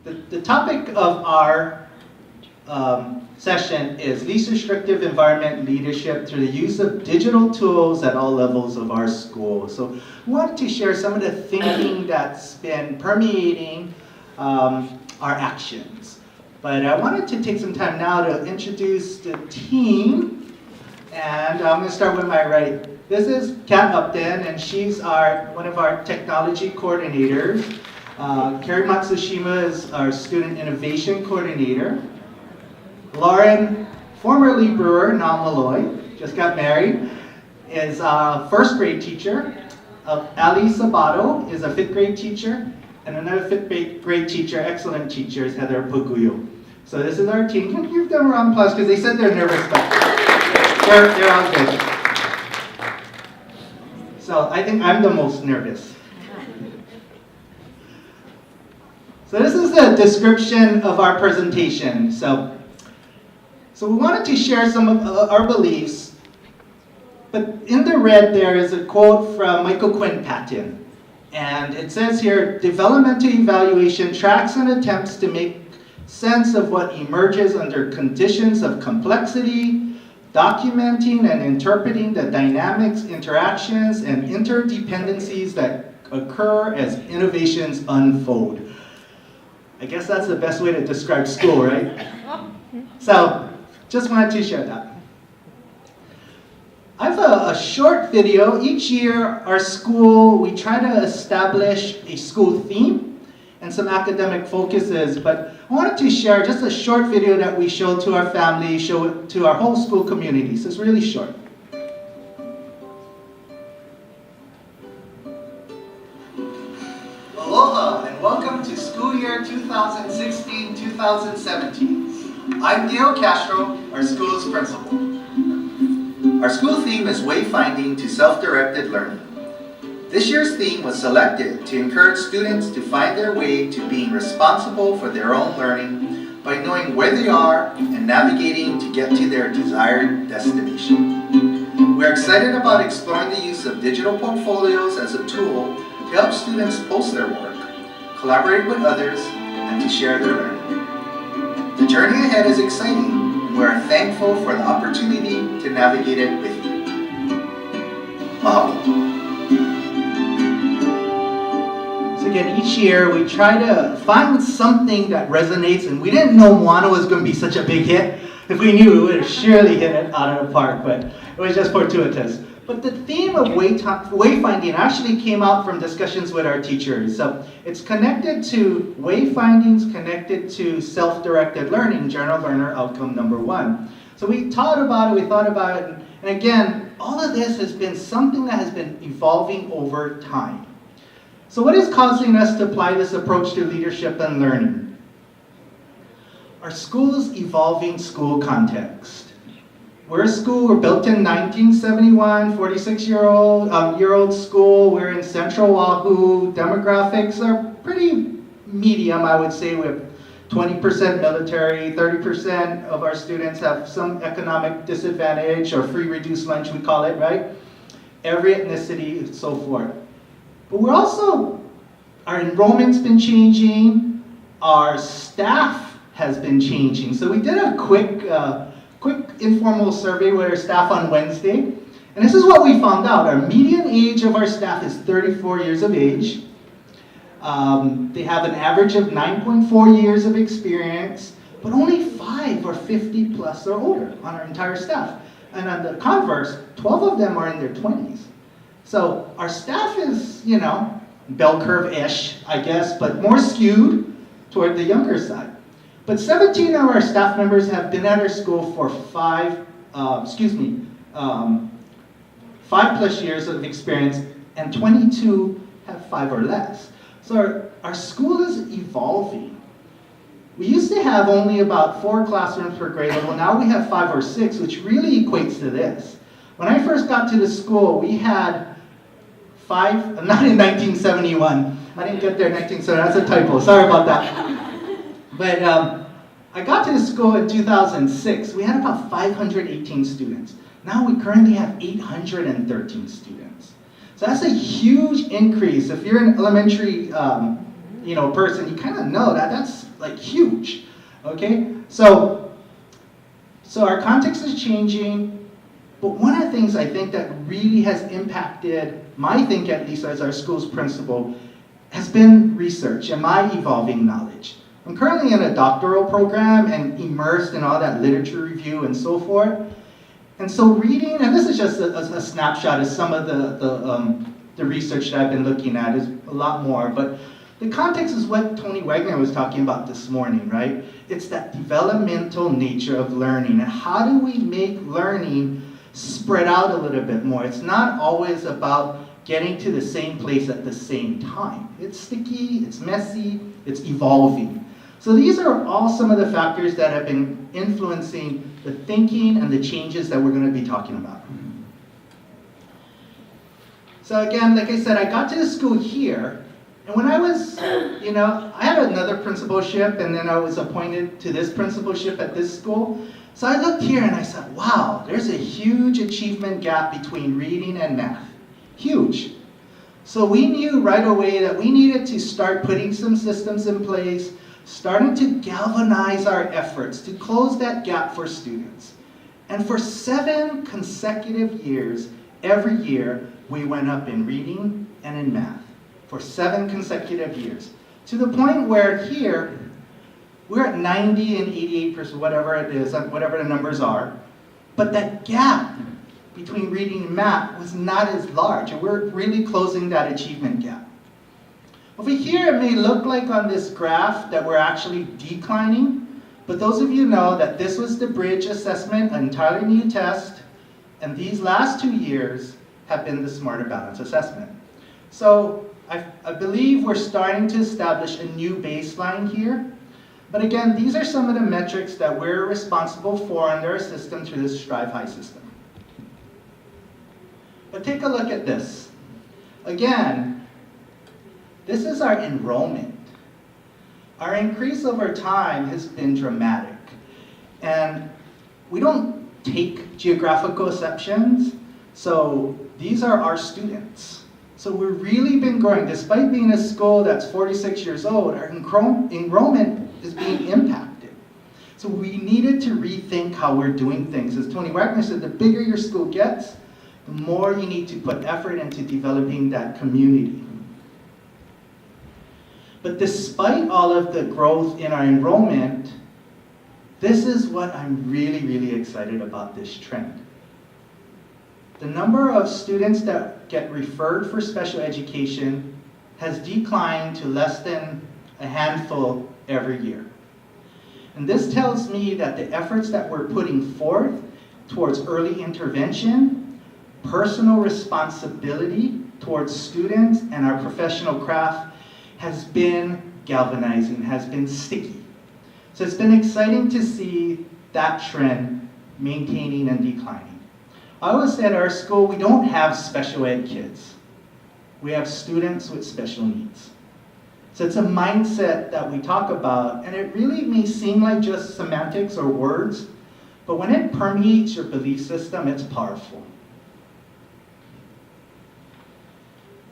The topic of our session is least restrictive environment leadership through the use of digital tools at all levels of our school. So we wanted to share some of the thinking that's been permeating our actions. But I wanted to take some time now to introduce the team. And I'm going to start with my right. This is Kat Upton, and she's one of our technology coordinators. Keri Matsushima is our student innovation coordinator. Lauren, formerly Brewer, now Malloy, just got married, is a first grade teacher. Althea Sabado is a fifth grade teacher. And another fifth grade teacher, excellent teacher, is Heather Paguyo. So this is our team. Can you give them a round of applause? Because they said they're nervous, but they're all good. So I think I'm the most nervous. So this is the description of our presentation. So we wanted to share some of our beliefs, but in the red there is a quote from Michael Quinn Patton. And it says here, developmental evaluation tracks and attempts to make sense of what emerges under conditions of complexity, documenting and interpreting the dynamics, interactions, and interdependencies that occur as innovations unfold. I guess that's the best way to describe school, right? So, just wanted to share that. I have a short video. Each year, our school, we try to establish a school theme and some academic focuses, but I wanted to share just a short video that we show to our family, show it to our whole school community. So it's really short. Aloha and welcome to school year 2016-2017. I'm Dale Castro, our school's principal. Our school theme is Wayfinding to Self-Directed Learning. This year's theme was selected to encourage students to find their way to being responsible for their own learning by knowing where they are and navigating to get to their desired destination. We're excited about exploring the use of digital portfolios as a tool to help students post their work, collaborate with others, and to share their learning. The journey ahead is exciting, and we are thankful for the opportunity to navigate it with you. Mahalo. So again, each year we try to find something that resonates, and we didn't know Moana was going to be such a big hit. If we knew, we would have surely hit it out of the park, but it was just fortuitous. But the theme of wayfinding actually came out from discussions with our teachers. So it's connected to wayfindings, connected to self-directed learning, general learner outcome number 1. So we thought about it, and again, all of this has been something that has been evolving over time. So what is causing us to apply this approach to leadership and learning? Our school's evolving school context. We're a school, we're built in 1971, 46-year-old school. We're in Central Oahu. Demographics are pretty medium, I would say. We have 20% military, 30% of our students have some economic disadvantage or free reduced lunch, we call it, right? Every ethnicity and so forth. But we're also, our enrollment's been changing, our staff has been changing. So we did a quick informal survey with our staff on Wednesday, and this is what we found out. Our median age of our staff is 34 years of age. They have an average of 9.4 years of experience, but only 5 are 50 plus or older on our entire staff. And on the converse, 12 of them are in their 20s. So our staff is, bell curve-ish, I guess, but more skewed toward the younger side. But 17 of our staff members have been at our school for 5 plus years of experience, and 22 have 5 or less. So our school is evolving. We used to have only about 4 classrooms per grade level. Now we have 5 or 6, which really equates to this. When I first got to the school, we had 5, not in 1971. I didn't get there in 1970, that's a typo, sorry about that. But I got to the school in 2006. We had about 518 students. Now we currently have 813 students. So that's a huge increase. If you're an elementary person, you kind of know that that's like huge, okay? So our context is changing, but one of the things I think that really has impacted my think, at least as our school's principal, has been research and my evolving knowledge. I'm currently in a doctoral program and immersed in all that literature review and so forth. And so reading, and this is just a snapshot of some of the research that I've been looking at, is a lot more, but the context is what Tony Wagner was talking about this morning, right? It's that developmental nature of learning, and how do we make learning spread out a little bit more? It's not always about getting to the same place at the same time. It's sticky, it's messy, it's evolving. So these are all some of the factors that have been influencing the thinking and the changes that we're going to be talking about. So again, like I said, I got to the school here, and when I was, I had another principalship, and then I was appointed to this principalship at this school. So I looked here and I said, wow, there's a huge achievement gap between reading and math. Huge. So we knew right away that we needed to start putting some systems in place, starting to galvanize our efforts to close that gap for students. And for 7 consecutive years, every year, we went up in reading and in math. For 7 consecutive years. To the point where here, we're at 90 and 88%, whatever it is, whatever the numbers are. But that gap between reading and math was not as large, and we're really closing that achievement gap. Over here, it may look like on this graph that we're actually declining, but those of you know that this was the bridge assessment, an entirely new test, and these last 2 years have been the Smarter Balance assessment. So I believe we're starting to establish a new baseline here. But again, these are some of the metrics that we're responsible for under our system through the Strive High system. But take a look at this. Again, this is our enrollment. Our increase over time has been dramatic. And we don't take geographical exceptions, so these are our students. So we've really been growing. Despite being a school that's 46 years old, our enrollment is being impacted. So we needed to rethink how we're doing things. As Tony Wagner said, the bigger your school gets, the more you need to put effort into developing that community. But despite all of the growth in our enrollment, this is what I'm really, really excited about this trend. The number of students that get referred for special education has declined to less than a handful every year. And this tells me that the efforts that we're putting forth towards early intervention, personal responsibility towards students and our professional craft has been galvanizing, has been sticky. So it's been exciting to see that trend maintaining and declining. I always say at our school, we don't have special ed kids. We have students with special needs. So it's a mindset that we talk about, and it really may seem like just semantics or words, but when it permeates your belief system, it's powerful.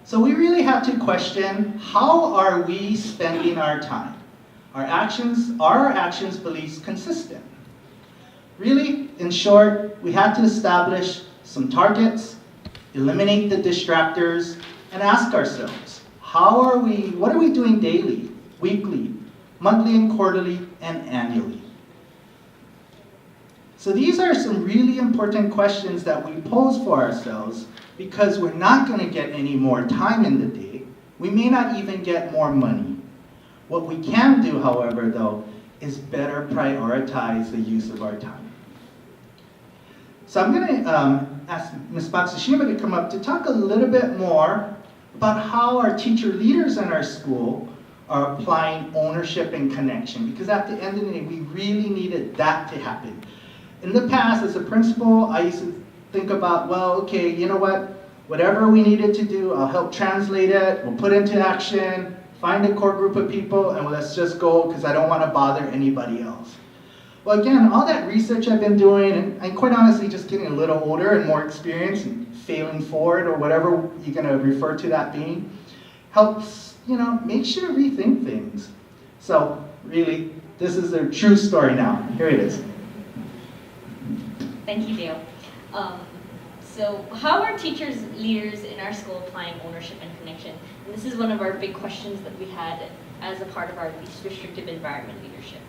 So we really have to question, how are we spending our time? Are our actions, beliefs consistent? Really, in short, we have to establish some targets, eliminate the distractors, and ask ourselves, what are we doing daily, weekly, monthly and quarterly, and annually? So these are some really important questions that we pose for ourselves, because we're not going to get any more time in the day. We may not even get more money. What we can do, however, though, is better prioritize the use of our time. So I'm going to ask Ms. Matsushima to come up to talk a little bit more about how our teacher leaders in our school are applying ownership and connection, because at the end of the day, we really needed that to happen. In the past, as a principal, I used to think about, well, okay, you know what? Whatever we needed to do, I'll help translate it, we'll put into action, find a core group of people, and let's just go, because I don't want to bother anybody else. Well, again, all that research I've been doing, and quite honestly, just getting a little older and more experienced and failing forward, or whatever you're going to refer to that being, helps, make sure to rethink things. So really, this is their true story now. Here it is. Thank you, Dale. So how are teachers, leaders in our school applying ownership and connection? And this is one of our big questions that we had as a part of our least restrictive environment leadership.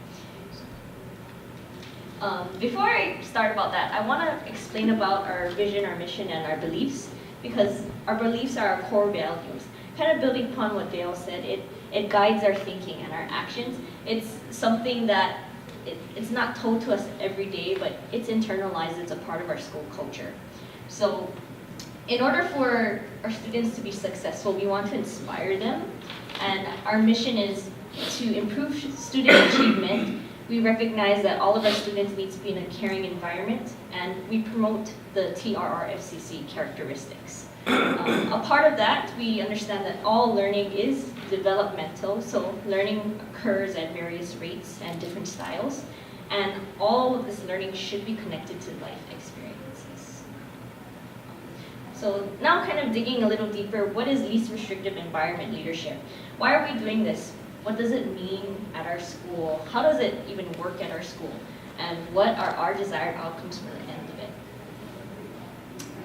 Before I start about that, I want to explain about our vision, our mission, and our beliefs, because our beliefs are our core values. Kind of building upon what Dale said, it guides our thinking and our actions. It's something that it's not told to us every day, but it's internalized, it's a part of our school culture. So in order for our students to be successful, we want to inspire them, and our mission is to improve student achievement. We recognize that all of our students need to be in a caring environment, and we promote the TRRFCC characteristics. A part of that, we understand that all learning is developmental, so learning occurs at various rates and different styles, and all of this learning should be connected to life experiences. So now kind of digging a little deeper, what is least restrictive environment leadership? Why are we doing this? What does it mean at our school? How does it even work at our school? And what are our desired outcomes for the end of it?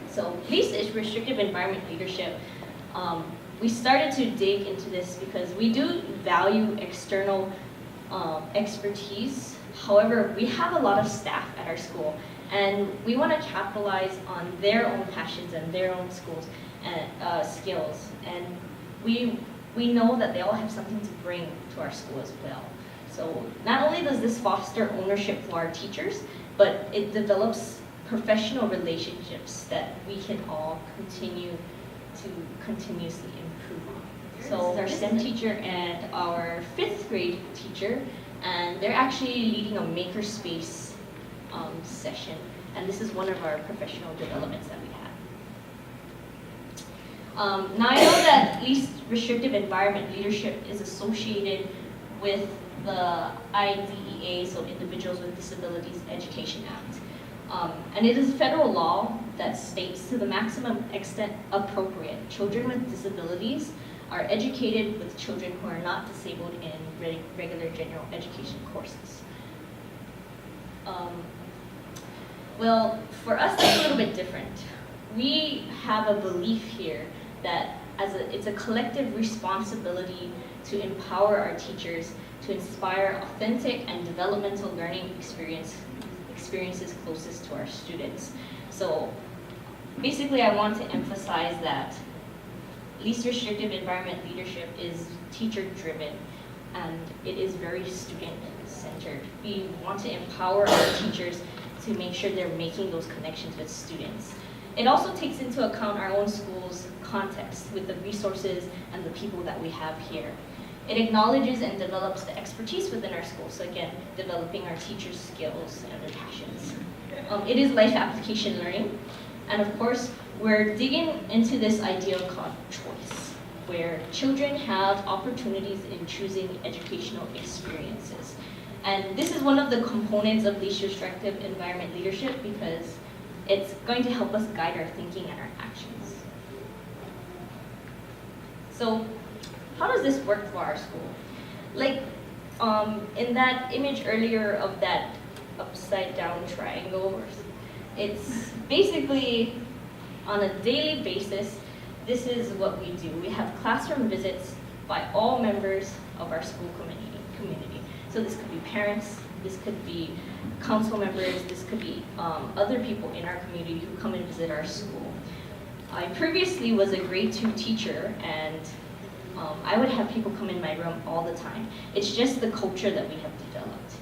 So least restrictive environment leadership, we started to dig into this because we do value external expertise. However, we have a lot of staff at our school, and we want to capitalize on their own passions and their own schools and skills. And we know that they all have something to bring to our school as well. So not only does this foster ownership for our teachers, but it develops professional relationships that we can all continue to continuously improve on. So our STEM teacher and our 5th grade teacher, and they're actually leading a makerspace session, and this is one of our professional developments that we have. Now I know that least restrictive environment leadership is associated with the IDEA, so Individuals with Disabilities Education Act. And it is a federal law that states to the maximum extent appropriate, children with disabilities are educated with children who are not disabled in regular general education courses. Well, for us, it's a little bit different. We have a belief here that it's a collective responsibility to empower our teachers to inspire authentic and developmental learning experiences closest to our students. So basically, I want to emphasize that least restrictive environment leadership is teacher-driven, and it is very student-centered. We want to empower our teachers to make sure they're making those connections with students. It also takes into account our own school's context with the resources and the people that we have here. It acknowledges and develops the expertise within our school. So again, developing our teachers' skills and their passions. It is life application learning. And of course, we're digging into this idea called choice, where children have opportunities in choosing educational experiences. And this is one of the components of least restrictive environment leadership because it's going to help us guide our thinking and our actions. So how does this work for our school? Like in that image earlier of that upside down triangle, it's basically on a daily basis, this is what we do. We have classroom visits by all members of our school community. So this could be parents, this could be council members, this could be other people in our community who come and visit our school. I previously was a grade 2 teacher, and I would have people come in my room all the time. It's just the culture that we have developed.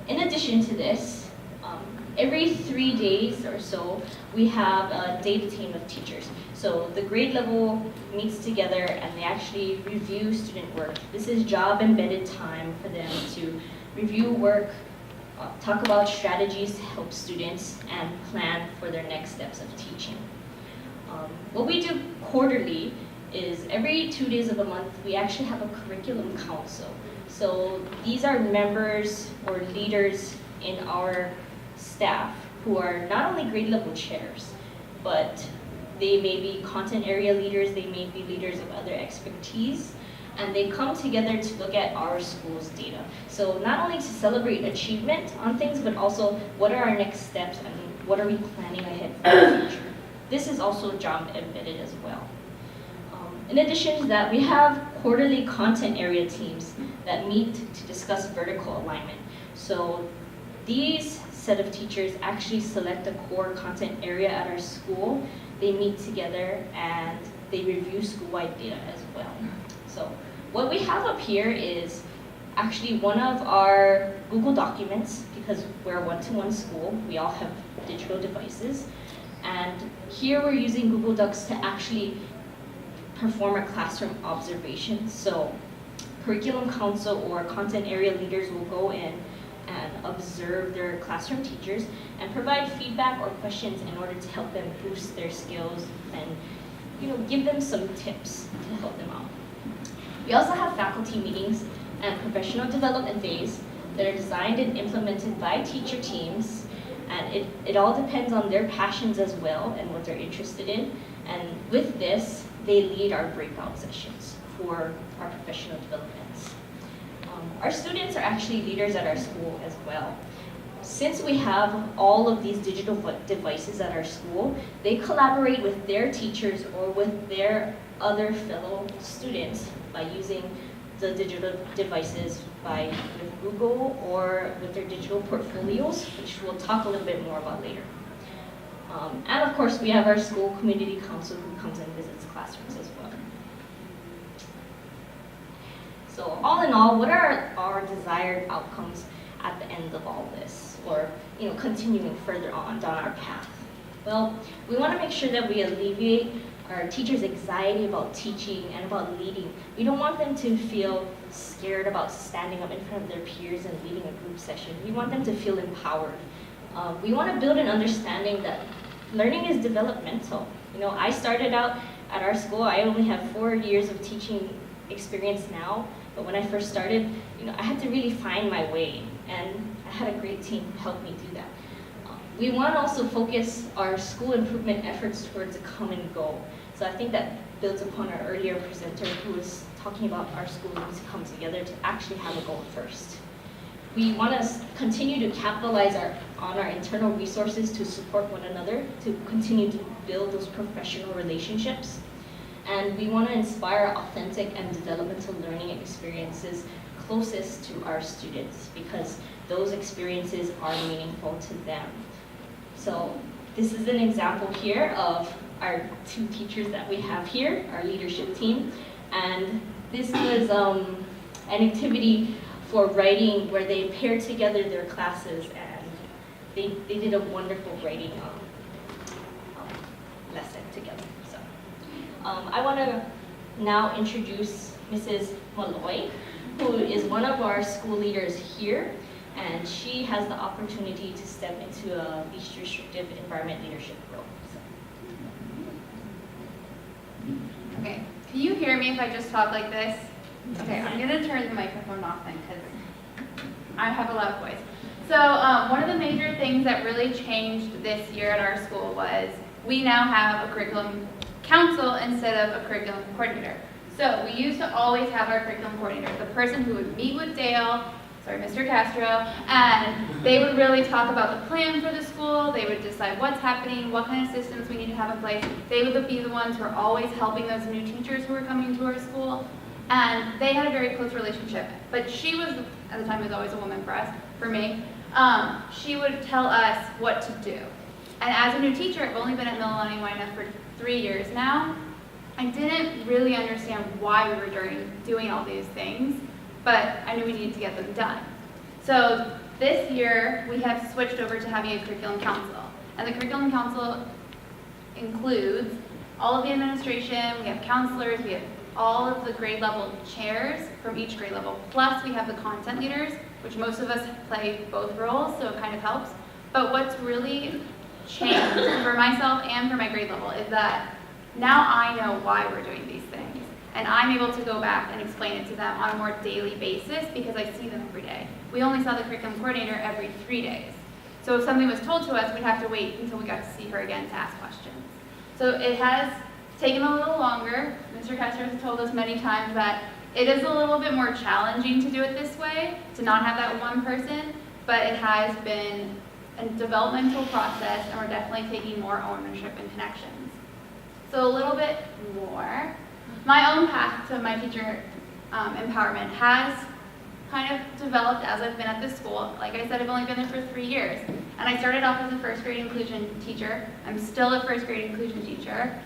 In addition to this, every 3 days or so, we have a data team of teachers. So the grade level meets together and they actually review student work. This is job-embedded time for them to review work, talk about strategies to help students, and plan for their next steps of teaching. What we do quarterly is every 2 days of the month, we actually have a curriculum council. So these are members or leaders in our staff who are not only grade level chairs, but they may be content area leaders, they may be leaders of other expertise. and they come together to look at our school's data. So not only to celebrate achievement on things, but also what are our next steps and what are we planning ahead for the future. This is also job embedded as well. In addition to that, we have quarterly content area teams that meet to discuss vertical alignment. So these set of teachers actually select a core content area at our school. They meet together and they review school-wide data as well. So what we have up here is actually one of our Google documents, because we're a one-to-one school, we all have digital devices. And here we're using Google Docs to actually perform a classroom observation. So curriculum council or content area leaders will go in and observe their classroom teachers and provide feedback or questions in order to help them boost their skills and give them some tips to help them out. We also have faculty meetings and professional development days that are designed and implemented by teacher teams, and it all depends on their passions as well and what they're interested in. And with this, they lead our breakout sessions for our professional developments. Our students are actually leaders at our school as well. Since we have all of these digital devices at our school, they collaborate with their teachers or with their other fellow students by using the digital devices with Google or with their digital portfolios, which we'll talk a little bit more about later. And of course, we have our school community council who comes and visits classrooms as well. So all in all, what are our desired outcomes at the end of all this, or continuing further on down our path? Well, we want to make sure that we alleviate our teachers' anxiety about teaching and about leading. We don't want them to feel scared about standing up in front of their peers and leading a group session. We want them to feel empowered. We want to build an understanding that learning is developmental. I started out at our school, I only have 4 years of teaching experience now, but when I first started, I had to really find my way, and I had a great team help me do that. We want to also focus our school improvement efforts towards a common goal. So I think that builds upon our earlier presenter who was talking about our school needs to come together to actually have a goal first. We want to continue to capitalize on our internal resources to support one another, to continue to build those professional relationships. And we want to inspire authentic and developmental learning experiences closest to our students, because those experiences are meaningful to them. So this is an example here of our 2 teachers that we have here, our leadership team. And this was an activity for writing where they paired together their classes, and they did a wonderful writing lesson together. So I want to now introduce Mrs. Malloy, who is one of our school leaders here, and she has the opportunity to step into a least restrictive environment leadership role. So. Okay, can you hear me if I just talk like this? Okay, I'm going to turn the microphone off then because I have a loud voice. So one of the major things that really changed this year at our school was we now have a curriculum council instead of a curriculum coordinator. So we used to always have our curriculum coordinator, the person who would meet with Dale, Mr. Castro, and they would really talk about the plan for the school. They would decide what's happening, what kind of systems we need to have in place. They would be the ones who are always helping those new teachers who were coming to our school. And they had a very close relationship. But she was, at the time, it was always a woman for us, for me. She would tell us what to do. And as a new teacher, I've only been at Mililani Waena for 3 years now. I didn't really understand why we were doing all these things, but I knew we needed to get them done. So this year, we have switched over to having a curriculum council. And the curriculum council includes all of the administration, we have counselors, we have all of the grade level chairs from each grade level, plus we have the content leaders, which most of us play both roles, so it kind of helps. But what's really changed for myself and for my grade level is that now I know why we're doing these things. And I'm able to go back and explain it to them on a more daily basis because I see them every day. We only saw the curriculum coordinator every 3 days. So if something was told to us, we'd have to wait until we got to see her again to ask questions. So it has taken a little longer. Mr. Castro has told us many times that It is a little bit more challenging to do it this way, to not have that one person, but it has been a developmental process, and we're definitely taking more ownership and connections. So a little bit more. My own path to my teacher empowerment has kind of developed as I've been at this school. Like I said, I've only been there for 3 years. And I started off as a first grade inclusion teacher. I'm still a first grade inclusion teacher.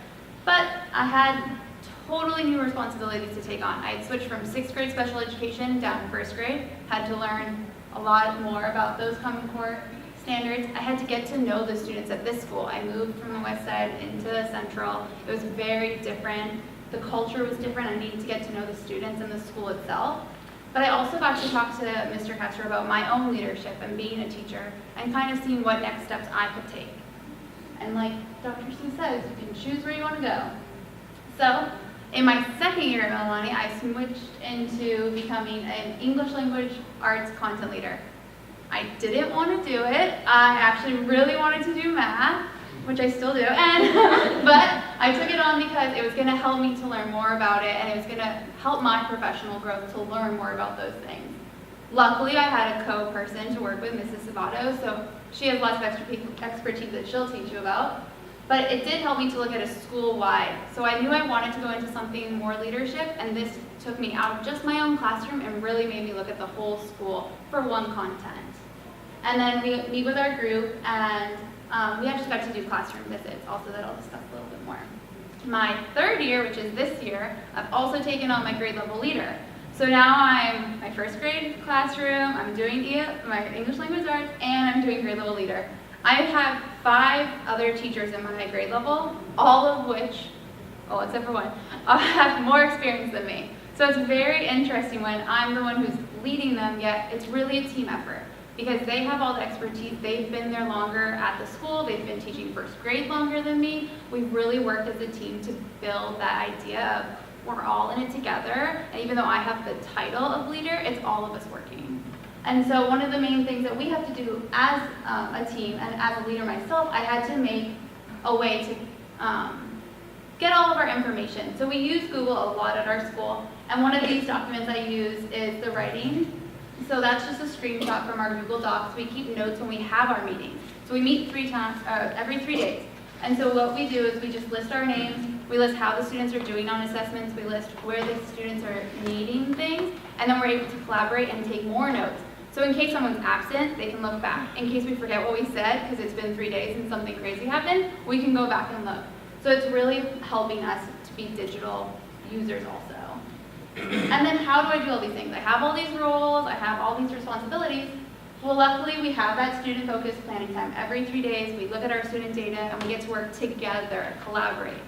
But I had totally new responsibilities to take on. I had switched from 6th grade special education down to 1st grade, had to learn a lot more about those Common Core standards. I had to get to know the students at this school. I moved from the west side into Central. It was very different. The culture was different. I needed to get to know the students and the school itself. But I also got to talk to Mr. Castro about my own leadership and being a teacher and kind of seeing what next steps I could take. And like Dr. Sue says, you can choose where you want to go. So in my second year at Mililani, I switched into becoming an English language arts content leader. I didn't want to do it. I actually really wanted to do math, which I still do, but I took it on because it was going to help me to learn more about it, and it was going to help my professional growth to learn more about those things. Luckily, I had a co-person to work with, Mrs. Sabado, so she has lots of expertise that she'll teach you about. But it did help me to look at a school-wide. So I knew I wanted to go into something more leadership, and this took me out of just my own classroom and really made me look at the whole school for one content. And then we meet with our group, and we actually got to do classroom visits, also that I'll discuss a little bit more. My third year, which is this year, I've also taken on my grade level leader. So now I'm my first grade classroom, I'm doing my English language arts, and I'm doing grade level leader. I have 5 other teachers in my grade level, all of which, well, except for one, have more experience than me. So it's very interesting when I'm the one who's leading them, yet it's really a team effort. Because they have all the expertise, they've been there longer at the school, they've been teaching first grade longer than me. We've really worked as a team to build that idea of we're all in it together, and even though I have the title of leader, it's all of us working. And so one of the main things that we have to do as a team, and as a leader myself, I had to make a way to get all of our information. So we use Google a lot at our school, and one of these documents I use is the writing. So that's just a screenshot from our Google Docs. We keep notes when we have our meetings. So we meet every 3 days. And so what we do is we just list our names, we list how the students are doing on assessments, we list where the students are needing things, and then we're able to collaborate and take more notes. So in case someone's absent, they can look back. In case we forget what we said, because it's been 3 days and something crazy happened, we can go back and look. So it's really helping us to be digital users also. And then how do I do all these things? I have all these roles, I have all these responsibilities. Well, luckily we have that student-focused planning time. Every 3 days we look at our student data and we get to work together, collaborate.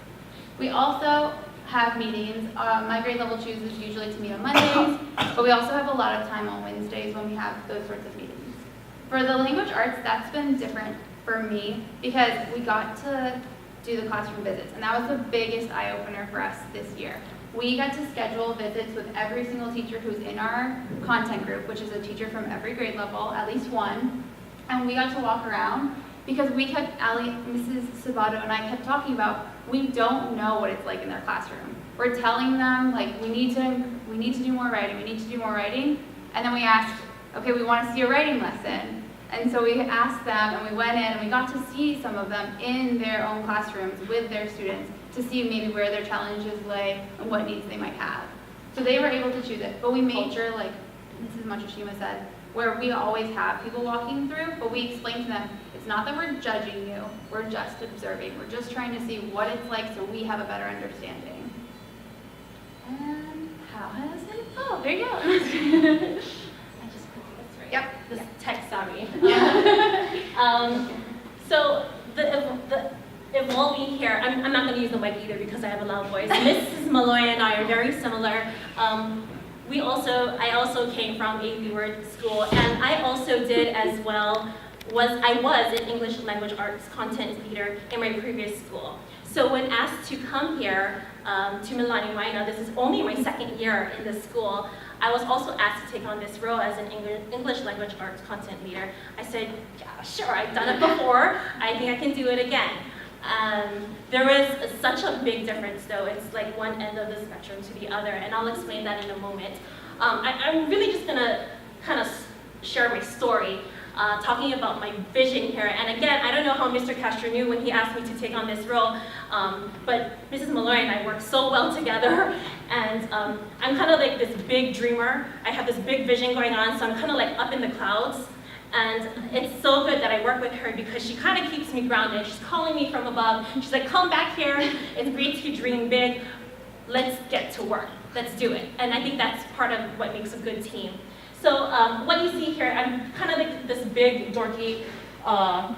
We also have meetings. My grade level chooses usually to meet on Mondays, but we also have a lot of time on Wednesdays when we have those sorts of meetings. For the language arts, that's been different for me because we got to do the classroom visits, and that was the biggest eye-opener for us this year. We got to schedule visits with every single teacher who's in our content group, which is a teacher from every grade level, at least one, and we got to walk around because Mrs. Sabado and I kept talking about we don't know what it's like in their classroom. We're telling them like we need to do more writing, and then we asked, okay, we want to see a writing lesson. And so we asked them, and we went in, and we got to see some of them in their own classrooms with their students to see maybe where their challenges lay and what needs they might have. So they were able to choose it, but we made sure, like Mrs. Matsushima said, where we always have people walking through, but we explained to them, it's not that we're judging you, we're just observing. We're just trying to see what it's like so we have a better understanding. And how has it, oh, there you go. Yep. This tech savvy. So the evolving here, I'm not going to use the mic either because I have a loud voice. Mrs. Malloy and I are very similar. I also came from a Brewer school, and I also did as well. I was an English language arts content leader in my previous school. So when asked to come here to Mililani Waena, this is only my second year in the school, I was also asked to take on this role as an English language arts content leader. I said, yeah, sure, I've done it before. I think I can do it again. There was such a big difference though. It's like one end of the spectrum to the other, and I'll explain that in a moment. I'm really just gonna kind of share my story, talking about my vision here. And again, I don't know how Mr. Castro knew when he asked me to take on this role, but Mrs. Malloy and I work so well together, and I'm kind of like this big dreamer. I have this big vision going on, so I'm kind of like up in the clouds. And it's so good that I work with her because she kind of keeps me grounded. She's calling me from above. She's like, come back here. It's great to dream big. Let's get to work. Let's do it. And I think that's part of what makes a good team. So what you see here, I'm kind of like this big, dorky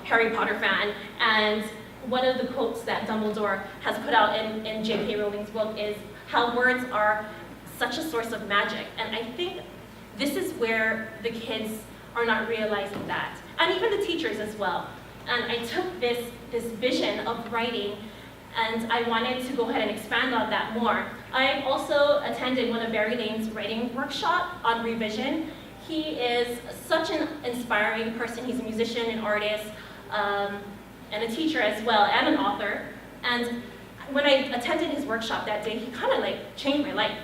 Harry Potter fan. And one of the quotes that Dumbledore has put out in J.K. Rowling's book is how words are such a source of magic. And I think this is where the kids are not realizing that, and even the teachers as well. And I took this vision of writing, and I wanted to go ahead and expand on that more. I also attended one of Barry Lane's writing workshop on revision. He is such an inspiring person. He's a musician, an artist, and a teacher as well, and an author. And when I attended his workshop that day, he kind of like changed my life.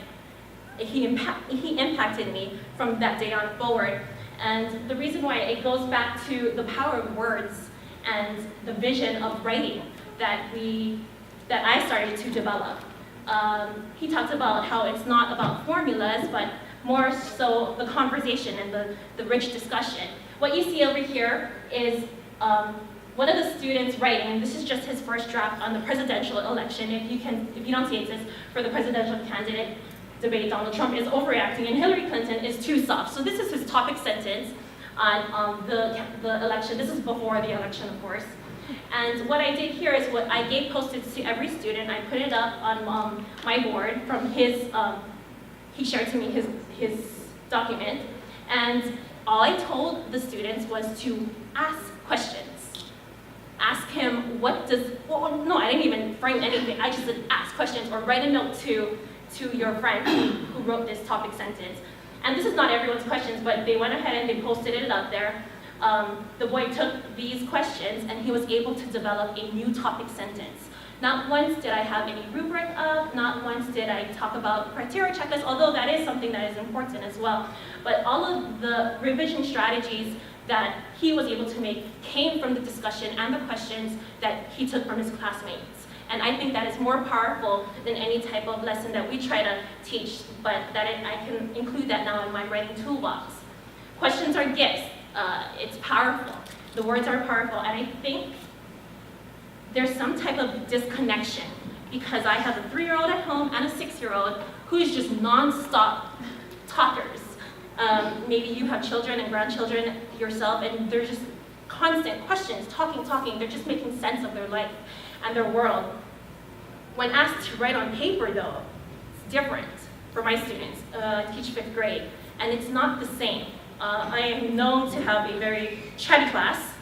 He impacted me from that day on forward. And the reason why it goes back to the power of words and the vision of writing that I started to develop. He talked about how it's not about formulas, but more so the conversation and the rich discussion. What you see over here is one of the students writing, and this is just his first draft on the presidential election. If you don't see it, it says for the presidential candidate debate, Donald Trump is overreacting and Hillary Clinton is too soft. So this is his topic sentence on the election. This is before the election, of course. And what I did here is what I gave Post-its to every student. I put it up on my board from his, he shared to me his document. And all I told the students was to ask questions. Ask him what does, well, no, I didn't even frame anything. I just said ask questions or write a note to your friend who wrote this topic sentence. And this is not everyone's questions, but they went ahead and they posted it up there. The boy took these questions and he was able to develop a new topic sentence. Not once did I have any rubric up, not once did I talk about criteria checklists, although that is something that is important as well. But all of the revision strategies that he was able to make came from the discussion and the questions that he took from his classmates. And I think that is more powerful than any type of lesson that we try to teach, but that I can include that now in my writing toolbox. Questions are gifts. It's powerful. The words are powerful, and I think there's some type of disconnection because I have a 3-year-old at home and a 6-year-old who's just non-stop talkers. Maybe you have children and grandchildren yourself, and they're just constant questions, talking. They're just making sense of their life and their world. When asked to write on paper, though, it's different for my students. I teach 5th grade, and it's not the same. I am known to have a very chatty class,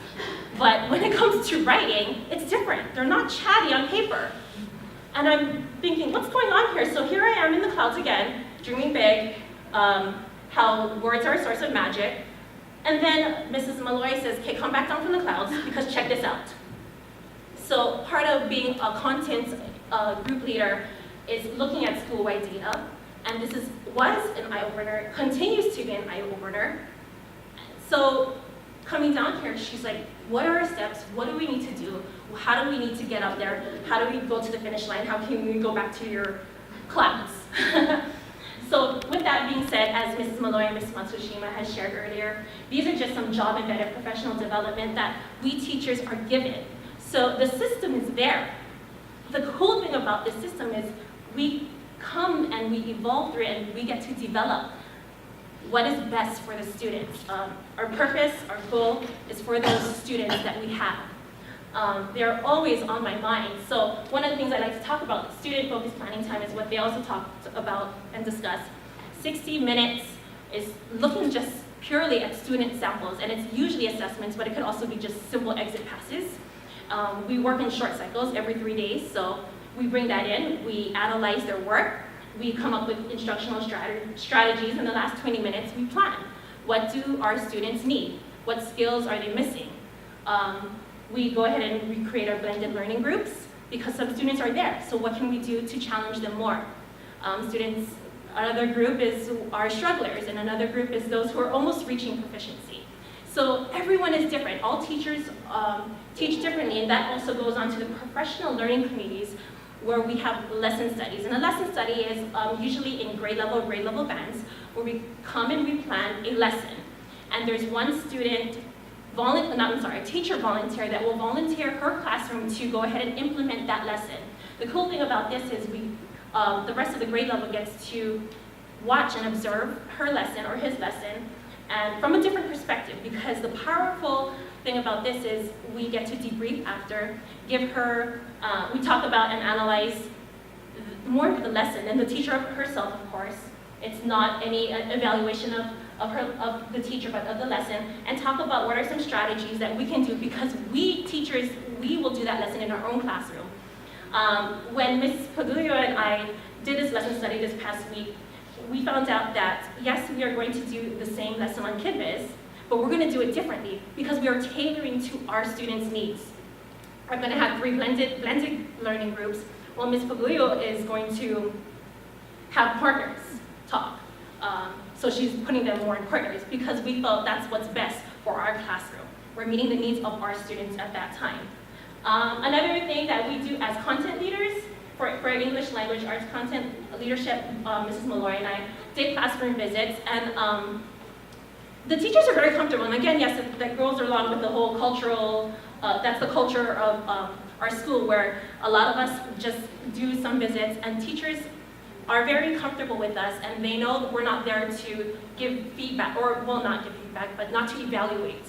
but when it comes to writing, it's different. They're not chatty on paper. And I'm thinking, what's going on here? So here I am in the clouds again, dreaming big, how words are a source of magic. And then Mrs. Malloy says, okay, come back down from the clouds because check this out. So part of being a content group leader is looking at school-wide data, and this was an eye-opener, continues to be an eye-opener. So coming down here, she's like, what are our steps? What do we need to do? How do we need to get up there? How do we go to the finish line? How can we go back to your clouds? So with that being said, as Mrs. Malloy and Ms. Matsushima has shared earlier, these are just some job-embedded professional development that we teachers are given. So the system is there. The cool thing about this system is we come and we evolve through it and we get to develop what is best for the students. Our purpose, our goal is for those students that we have. They're always on my mind. So one of the things I like to talk about, student-focused planning time, is what they also talked about and discussed. 60 minutes is looking just purely at student samples, and it's usually assessments, but it could also be just simple exit passes. We work in short cycles every 3 days, so we bring that in, we analyze their work, we come up with instructional strategies. In the last 20 minutes, we plan. What do our students need? What skills are they missing? we go ahead and we create our blended learning groups because some students are there. So what can we do to challenge them more? Students, another group is our strugglers, and another group is those who are almost reaching proficiency. So everyone is different. All teachers teach differently, and that also goes on to the professional learning committees where we have lesson studies. And a lesson study is usually in grade level bands where we come and we plan a lesson. And there's one student, teacher volunteer that will volunteer her classroom to go ahead and implement that lesson. The cool thing about this is the rest of the grade level gets to watch and observe her lesson or his lesson and from a different perspective, because the powerful thing about this is we get to debrief after, give her, we talk about and analyze more of the lesson, and the teacher herself, of course. It's not any evaluation of the teacher, but of the lesson, and talk about what are some strategies that we can do, because we teachers, we will do that lesson in our own classroom. When Ms. Paguyo and I did this lesson study this past week, we found out that, yes, we are going to do the same lesson on KidViz, but we're going to do it differently because we are tailoring to our students' needs. We're going to have 3 blended learning groups, while Ms. Paguyo is going to have partners talk. So she's putting them more in partners because we felt that's what's best for our classroom. We're meeting the needs of our students at that time. Another thing that we do as content leaders, for English language arts content leadership, Mrs. Malloy and I did classroom visits, and the teachers are very comfortable. And again, yes, that goes along with the whole cultural, that's the culture of our school, where a lot of us just do some visits, and teachers are very comfortable with us, and they know that we're not there to give feedback, or well, not give feedback, but not to evaluate.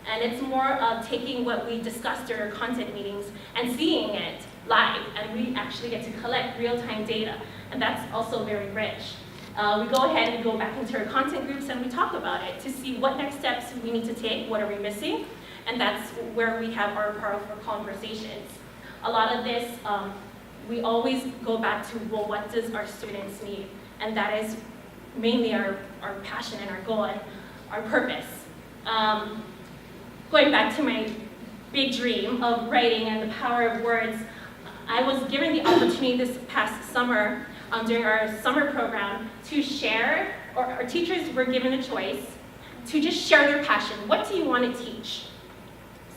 And it's more of taking what we discussed during our content meetings and seeing it live, and we actually get to collect real-time data, and that's also very rich. We go ahead and go back into our content groups and we talk about it to see what next steps we need to take, what are we missing, and that's where we have our powerful conversations. A lot of this, we always go back to, well, what does our students need? And that is mainly our passion and our goal and our purpose. Going back to my big dream of writing and the power of words, I was given the opportunity this past summer during our summer program to share, or our teachers were given a choice to just share their passion. What do you want to teach?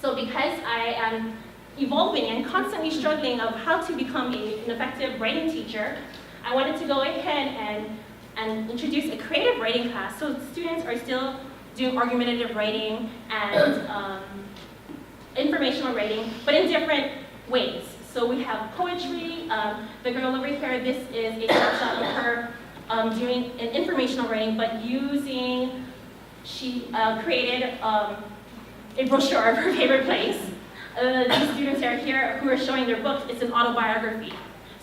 So because I am evolving and constantly struggling of how to become an effective writing teacher, I wanted to go ahead and introduce a creative writing class. So students are still doing argumentative writing and informational writing, but in different ways. So we have poetry. The girl over here, this is a snapshot of her doing an informational writing, but using, she created a brochure of her favorite place. These students are here who are showing their books. It's an autobiography.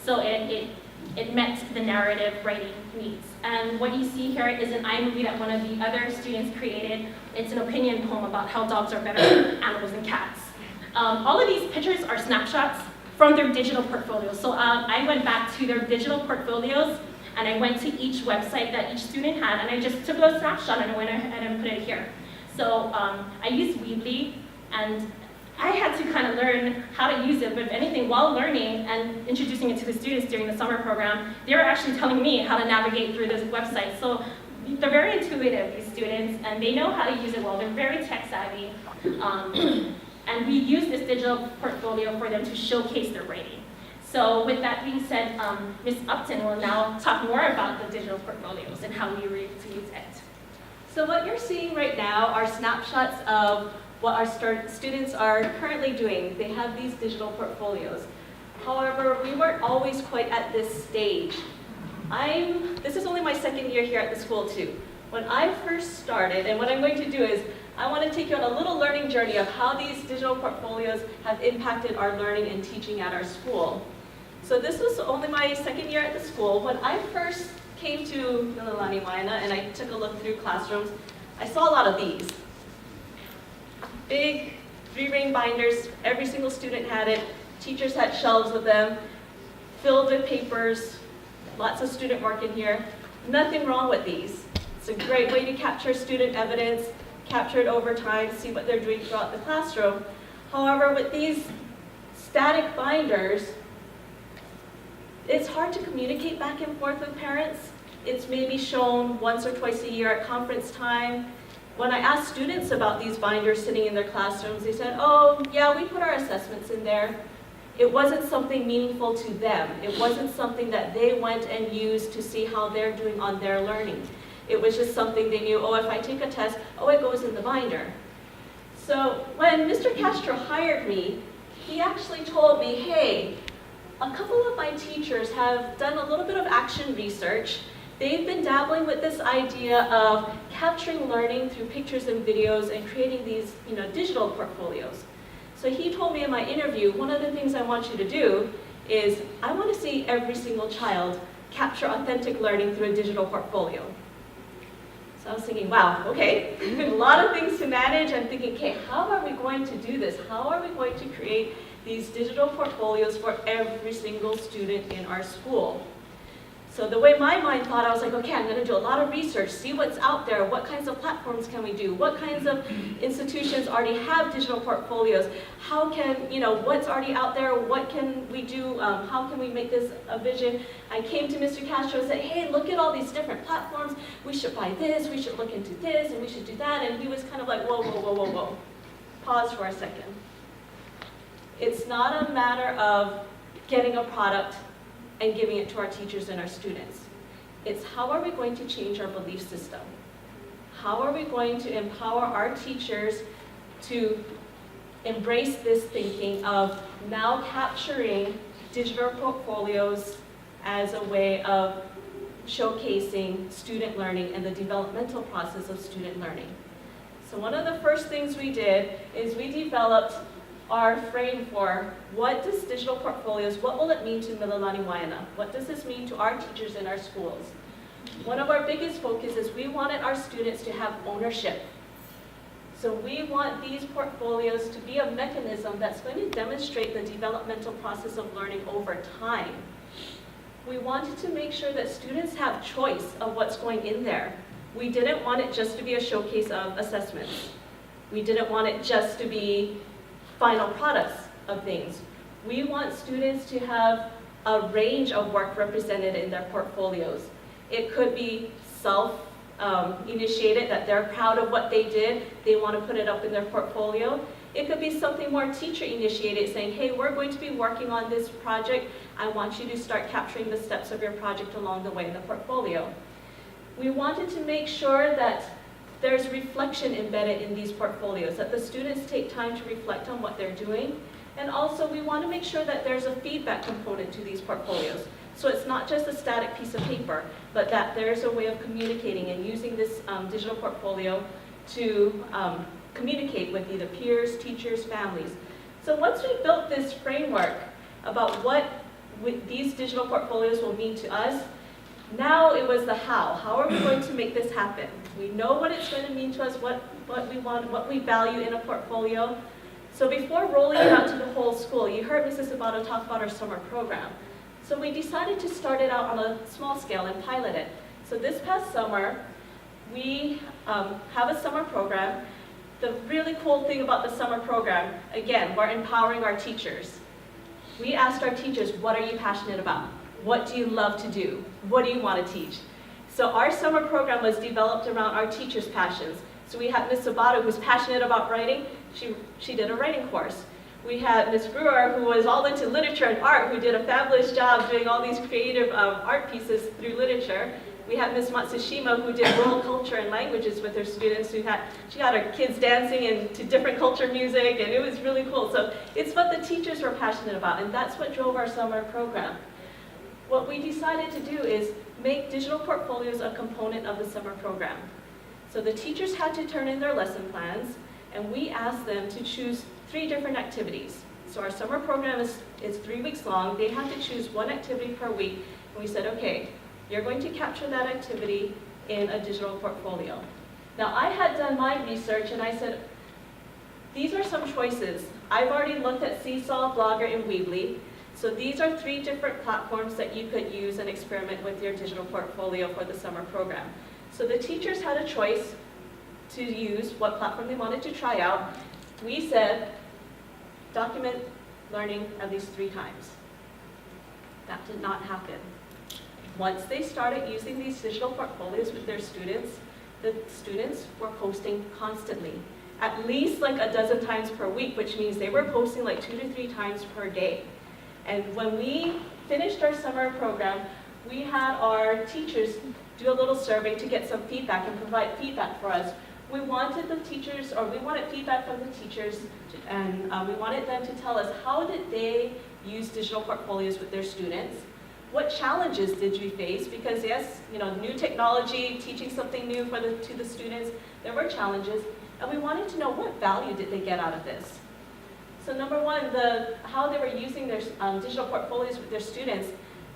So it met the narrative writing needs. And what you see here is an iMovie that one of the other students created. It's an opinion poem about how dogs are better than animals and cats. All of these pictures are snapshots from their digital portfolios. So I went back to their digital portfolios, and I went to each website that each student had, and I just took a snapshot and I went ahead and put it here. So I used Weebly, and I had to kind of learn how to use it, but if anything, while learning and introducing it to the students during the summer program, they were actually telling me how to navigate through this website. So they're very intuitive, these students, and they know how to use it well. They're very tech savvy. And we use this digital portfolio for them to showcase their writing. So with that being said, Ms. Upton will now talk more about the digital portfolios and how we were able to use it. So what you're seeing right now are snapshots of what our students are currently doing. They have these digital portfolios. However, we weren't always quite at this stage. This is only my second year here at the school too. When I first started, and what I'm going to do is, I want to take you on a little learning journey of how these digital portfolios have impacted our learning and teaching at our school. So this was only my second year at the school. When I first came to Mililani Waena and I took a look through classrooms, I saw a lot of these. Big 3-ring binders, every single student had it. Teachers had shelves with them, filled with papers, lots of student work in here. Nothing wrong with these. It's a great way to capture student evidence, capture it over time, see what they're doing throughout the classroom. However, with these static binders, it's hard to communicate back and forth with parents. It's maybe shown once or twice a year at conference time. When I asked students about these binders sitting in their classrooms, they said, oh, yeah, we put our assessments in there. It wasn't something meaningful to them. It wasn't something that they went and used to see how they're doing on their learning. It was just something they knew, oh, if I take a test, oh, it goes in the binder. So when Mr. Castro hired me, he actually told me, hey, a couple of my teachers have done a little bit of action research. They've been dabbling with this idea of capturing learning through pictures and videos and creating these, digital portfolios. So he told me in my interview, one of the things I want you to do is I want to see every single child capture authentic learning through a digital portfolio. So I was thinking, wow, okay, a lot of things to manage. I'm thinking, okay, how are we going to do this? How are we going to create these digital portfolios for every single student in our school? So the way my mind thought, I was like, okay, I'm going to do a lot of research, see what's out there, what kinds of platforms can we do, what kinds of institutions already have digital portfolios, how can, what's already out there, what can we do, how can we make this a vision. I came to Mr. Castro and said, hey, look at all these different platforms, we should buy this, we should look into this, and we should do that, and he was kind of like, whoa, whoa, whoa, whoa, whoa. Pause for a second. It's not a matter of getting a product and giving it to our teachers and our students. It's how are we going to change our belief system? How are we going to empower our teachers to embrace this thinking of now capturing digital portfolios as a way of showcasing student learning and the developmental process of student learning? So one of the first things we did is we developed our frame for what does digital portfolios, what will it mean to Mililani Waena? What does this mean to our teachers in our schools? One of our biggest focuses, we wanted our students to have ownership. So we want these portfolios to be a mechanism that's going to demonstrate the developmental process of learning over time. We wanted to make sure that students have choice of what's going in there. We didn't want it just to be a showcase of assessments. We didn't want it just to be final products of things. We want students to have a range of work represented in their portfolios. It could be self-initiated, that they're proud of what they did, they want to put it up in their portfolio. It could be something more teacher-initiated, saying, hey, we're going to be working on this project. I want you to start capturing the steps of your project along the way in the portfolio. We wanted to make sure that there's reflection embedded in these portfolios, that the students take time to reflect on what they're doing. And also, we want to make sure that there's a feedback component to these portfolios. So it's not just a static piece of paper, but that there's a way of communicating and using this digital portfolio to communicate with either peers, teachers, families. So once we built this framework about what these digital portfolios will mean to us, now it was the how. How are we going to make this happen? We know what it's going to mean to us, what we want, what we value in a portfolio. So before rolling it out to the whole school, you heard Mrs. Sabado talk about our summer program. So we decided to start it out on a small scale and pilot it. So this past summer, we have a summer program. The really cool thing about the summer program, again, we're empowering our teachers. We asked our teachers, what are you passionate about? What do you love to do? What do you want to teach? So our summer program was developed around our teachers' passions. So we had Ms. Sabado, who's passionate about writing. She did a writing course. We had Ms. Brewer, who was all into literature and art, who did a fabulous job doing all these creative art pieces through literature. We had Ms. Matsushima, who did world culture and languages with her students. She had her kids dancing into different culture music, and it was really cool. So it's what the teachers were passionate about, and that's what drove our summer program. What we decided to do is make digital portfolios a component of the summer program. So the teachers had to turn in their lesson plans, and we asked them to choose 3 different activities. So our summer program is 3 weeks long. They had to choose 1 activity per week, and we said, okay, you're going to capture that activity in a digital portfolio. Now, I had done my research, and I said, these are some choices. I've already looked at Seesaw, Blogger, and Weebly. So these are 3 different platforms that you could use and experiment with your digital portfolio for the summer program. So the teachers had a choice to use what platform they wanted to try out. We said, document learning at least 3 times. That did not happen. Once they started using these digital portfolios with their students, the students were posting constantly, at least like a dozen times per week, which means they were posting like 2 to 3 times per day. And when we finished our summer program, we had our teachers do a little survey to get some feedback and provide feedback for us. We wanted the teachers, or we wanted feedback from the teachers, and we wanted them to tell us how did they use digital portfolios with their students. What challenges did you face? Because yes, new technology, teaching something new to the students, there were challenges, and we wanted to know what value did they get out of this. So number one, how they were using their digital portfolios with their students.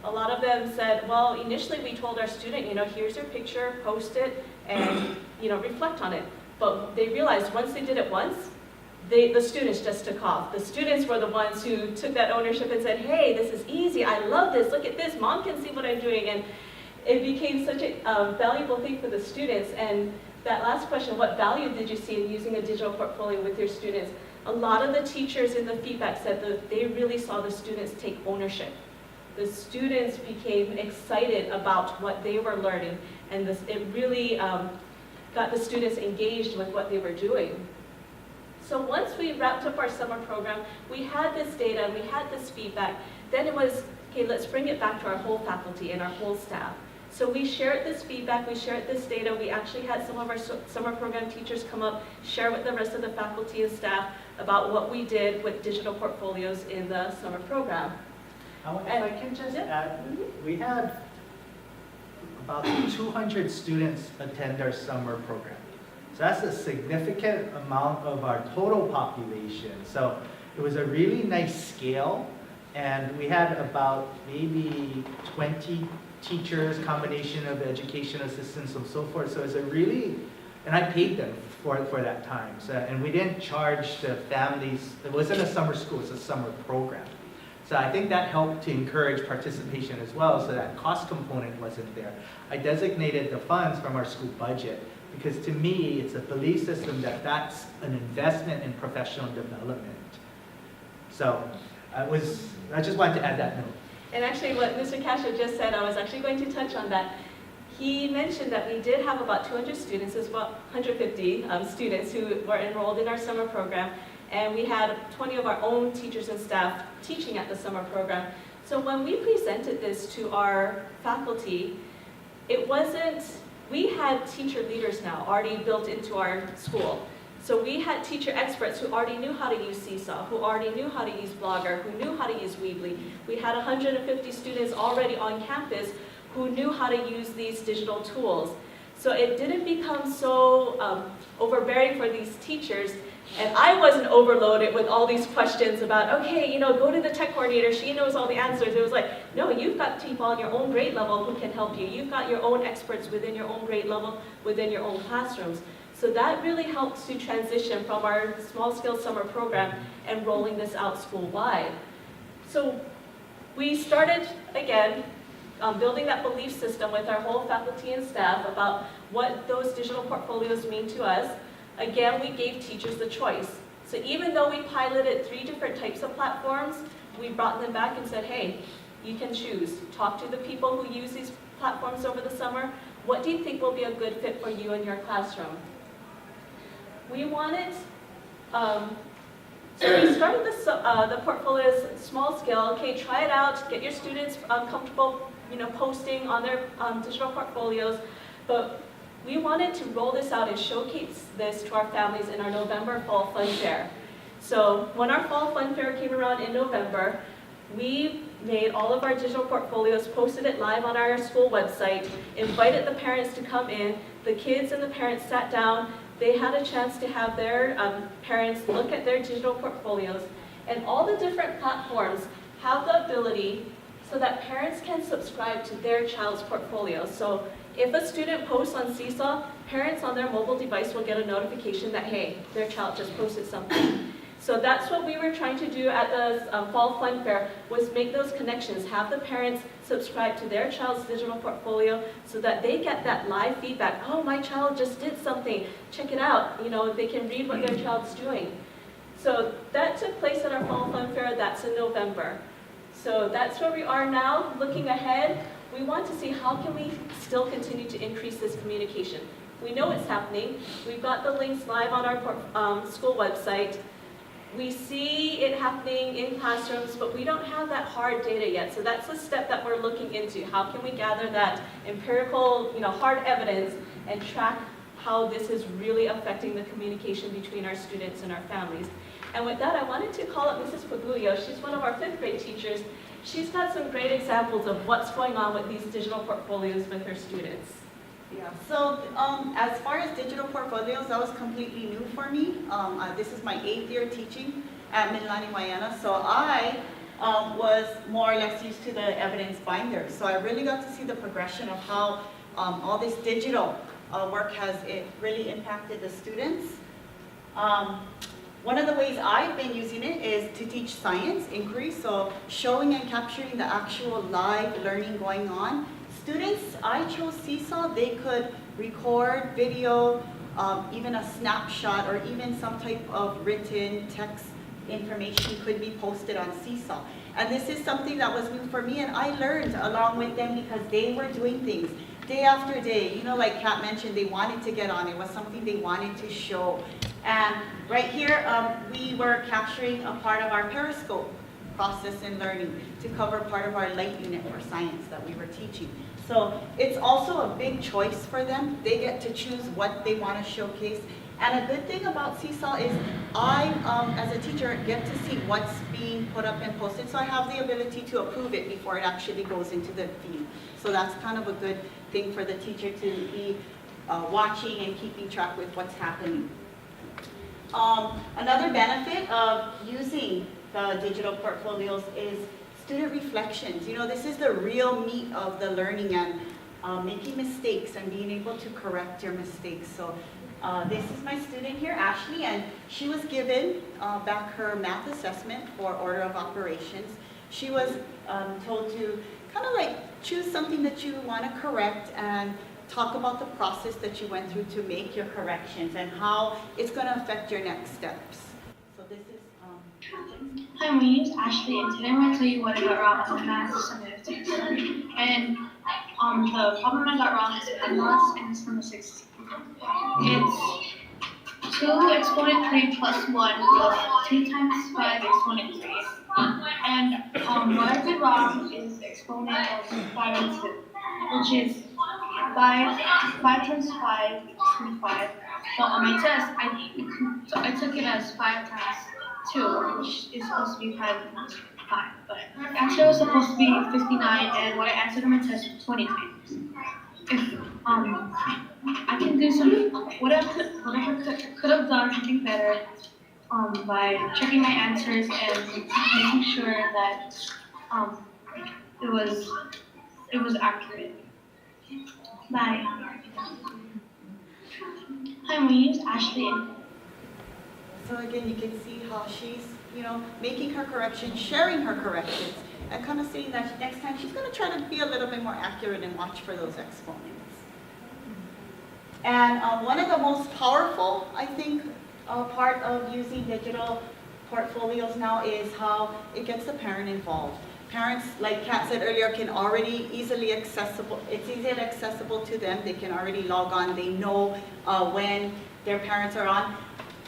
A lot of them said, well, initially we told our student, here's your picture, post it, and reflect on it. But they realized once they did it once, the students just took off. The students were the ones who took that ownership and said, hey, this is easy, I love this, look at this, mom can see what I'm doing. And it became such a valuable thing for the students. And that last question, what value did you see in using a digital portfolio with your students? A lot of the teachers in the feedback said that they really saw the students take ownership. The students became excited about what they were learning, and it really got the students engaged with what they were doing. So once we wrapped up our summer program, we had this data, we had this feedback, then it was, okay, let's bring it back to our whole faculty and our whole staff. So we shared this feedback, we shared this data, we actually had some of our summer program teachers come up, share with the rest of the faculty and staff about what we did with digital portfolios in the summer program. If I can just add, we had about 200 students attend our summer program. So that's a significant amount of our total population. So it was a really nice scale, and we had about maybe 20 teachers, combination of education assistants and so forth. So it's a really, and I paid them for that time. So, and we didn't charge the families, it wasn't a summer school, it's a summer program. So I think that helped to encourage participation as well, so that cost component wasn't there. I designated the funds from our school budget, because to me, it's a belief system that that's an investment in professional development. So I just wanted to add that note. And actually what Mr. Castro just said, I was actually going to touch on that. He mentioned that we did have about 200 students, as well, 150 students who were enrolled in our summer program. And we had 20 of our own teachers and staff teaching at the summer program. So when we presented this to our faculty, we had teacher leaders now already built into our school. So we had teacher experts who already knew how to use Seesaw, who already knew how to use Blogger, who knew how to use Weebly. We had 150 students already on campus who knew how to use these digital tools. So it didn't become so overbearing for these teachers. And I wasn't overloaded with all these questions about, okay, go to the tech coordinator, she knows all the answers. It was like, no, you've got people on your own grade level who can help you. You've got your own experts within your own grade level, within your own classrooms. So that really helps to transition from our small-scale summer program and rolling this out school-wide. So we started, again, building that belief system with our whole faculty and staff about what those digital portfolios mean to us. Again, we gave teachers the choice. So even though we piloted 3 different types of platforms, we brought them back and said, hey, you can choose. Talk to the people who use these platforms over the summer. What do you think will be a good fit for you in your classroom? We wanted, so we started the portfolios small scale. Okay, try it out, get your students comfortable, posting on their digital portfolios. But we wanted to roll this out and showcase this to our families in our November Fall Fun Fair. So when our Fall Fun Fair came around in November, we made all of our digital portfolios, posted it live on our school website, invited the parents to come in. The kids and the parents sat down. They had a chance to have their parents look at their digital portfolios. And all the different platforms have the ability so that parents can subscribe to their child's portfolio. So if a student posts on Seesaw, parents on their mobile device will get a notification that, hey, their child just posted something. So that's what we were trying to do at the Fall Fun Fair, was make those connections, have the parents subscribe to their child's digital portfolio so that they get that live feedback. Oh, my child just did something, check it out. They can read what their child's doing. So that took place at our Fall Fun Fair, that's in November. So that's where we are now. Looking ahead, we want to see how can we still continue to increase this communication. We know it's happening. We've got the links live on our school website. We see it happening in classrooms, but we don't have that hard data yet. So that's the step that we're looking into. How can we gather that empirical, hard evidence and track how this is really affecting the communication between our students and our families. And with that, I wanted to call up Mrs. Paguyo. She's one of our 5th grade teachers. She's got some great examples of what's going on with these digital portfolios with her students. Yeah, so as far as digital portfolios, that was completely new for me. This is my 8th year teaching at Mililani Waena, so I was more or less used to the evidence binder. So I really got to see the progression of how all this digital work has really impacted the students. One of the ways I've been using it is to teach science inquiry, so showing and capturing the actual live learning going on. Students, I chose Seesaw. They could record video, even a snapshot, or even some type of written text information could be posted on Seesaw. And this is something that was new for me, and I learned along with them because they were doing things day after day. Like Kat mentioned, they wanted to get on. It was something they wanted to show. And right here, we were capturing a part of our periscope process in learning to cover part of our light unit for science that we were teaching. So it's also a big choice for them. They get to choose what they want to showcase. And a good thing about Seesaw is I, as a teacher, get to see what's being put up and posted. So I have the ability to approve it before it actually goes into the feed. So that's kind of a good thing for the teacher to be watching and keeping track with what's happening. Another benefit of using the digital portfolios is student reflections. This is the real meat of the learning and making mistakes and being able to correct your mistakes. So this is my student here, Ashley, and she was given back her math assessment for order of operations. She was told to kind of like choose something that you want to correct and talk about the process that you went through to make your corrections and how it's going to affect your next steps. So this is Hi, my name is Ashley, and today I'm going to tell you what I got wrong on the math summative text. And the problem I got wrong is endless, and it's from the 16th. It's 2 exponent 3 plus 1 plus 2 times 5 exponent 3. And what I did wrong is the exponent of 5 and 2, which is 5 times 5 equals 25. But on my test, I took it as 5 times 2, which is supposed to be 5 times 5. But the answer was supposed to be 59, and what I answered on my test was 20 times. If I can do some, what I could have done something better by checking my answers and making sure that it was accurate. Bye. Hi, my name is Ashley. So again, you can see how she's, making her corrections, sharing her corrections, and kind of saying that next time she's going to try to be a little bit more accurate and watch for those exponents. And one of the most powerful, I think, part of using digital portfolios now is how it gets the parent involved. Parents, like Kat said earlier, can already easily accessible. It's easily accessible to them. They can already log on. They know when their parents are on.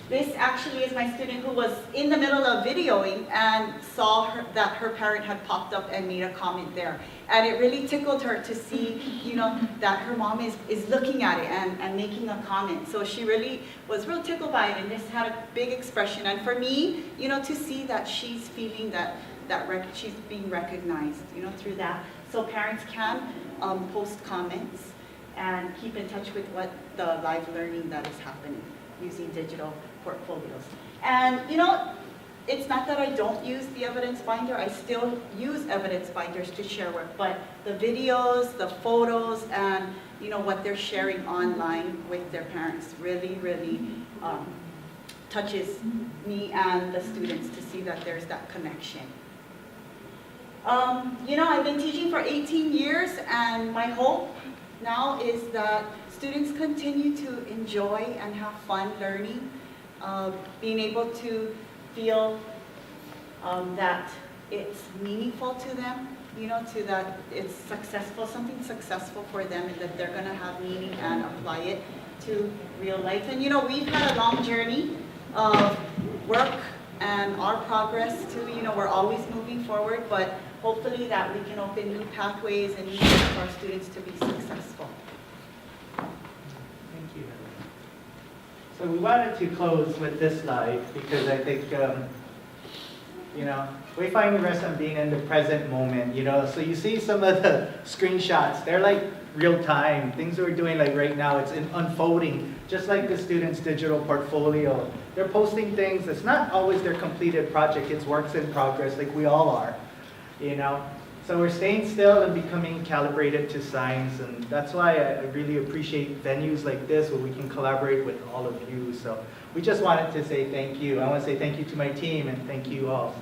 This actually is my student who was in the middle of videoing and saw that her parent had popped up and made a comment there. And it really tickled her to see, that her mom is looking at it and making a comment. So she really was real tickled by it and just had a big expression. And for me, to see that she's feeling that she's being recognized, through that. So parents can post comments and keep in touch with what the live learning that is happening using digital portfolios. And it's not that I don't use the evidence binder. I still use evidence binders to share work, but the videos, the photos, and what they're sharing online with their parents really, really touches me and the students to see that there's that connection. I've been teaching for 18 years, and my hope now is that students continue to enjoy and have fun learning, being able to feel that it's meaningful to them, to that it's successful, something successful for them, and that they're gonna have meaning and apply it to real life. And we've had a long journey of work and our progress too, we're always moving forward, but hopefully that we can open new pathways and new ways for our students to be successful. Thank you. So we wanted to close with this slide because I think, we find the rest of being in the present moment, So you see some of the screenshots, they're like real time. Things we're doing like right now, it's unfolding, just like the students' digital portfolio. They're posting things, it's not always their completed project, it's works in progress like we all are, So we're staying still and becoming calibrated to science, and that's why I really appreciate venues like this where we can collaborate with all of you. So we just wanted to say thank you. I want to say thank you to my team and thank you all.